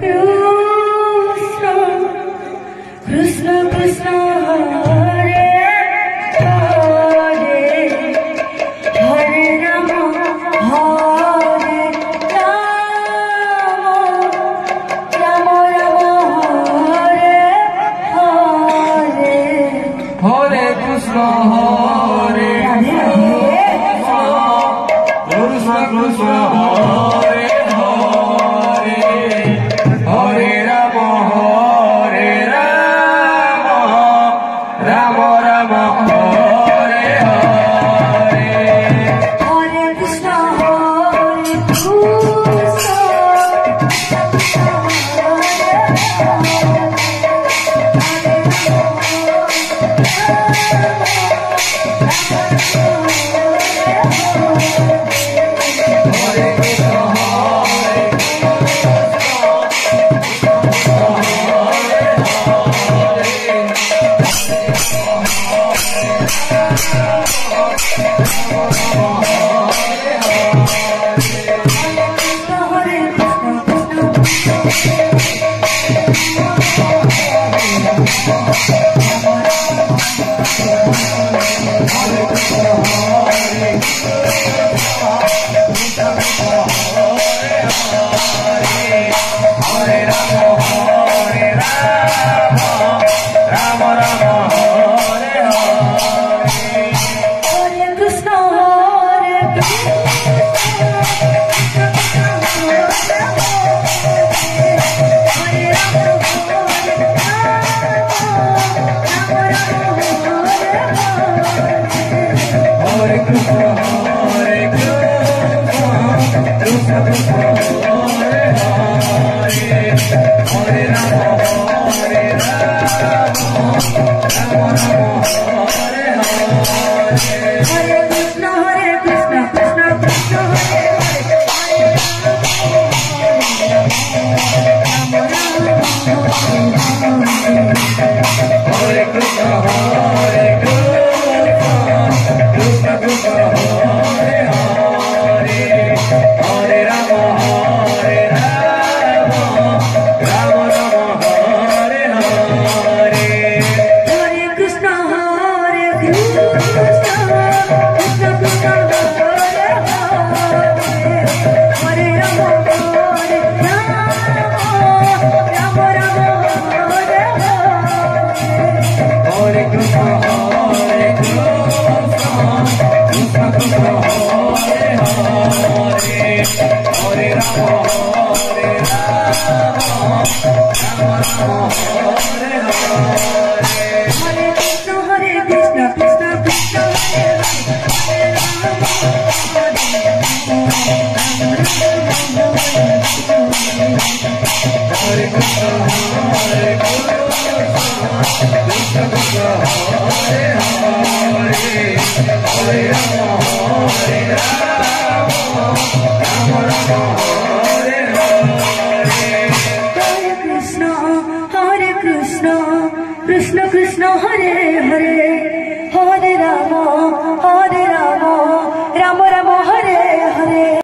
Krishna Krishna Hare Hare Hare Rama Hare Rama Rama Rama Hare Hare Hare Krishna Hare Hare Krishna Krishna Hare Hare Hare Rama Hare Rama Rama Hare Hare Hare Krishna Hare Krishna Krishna Krishna Hare Hare Hare Rama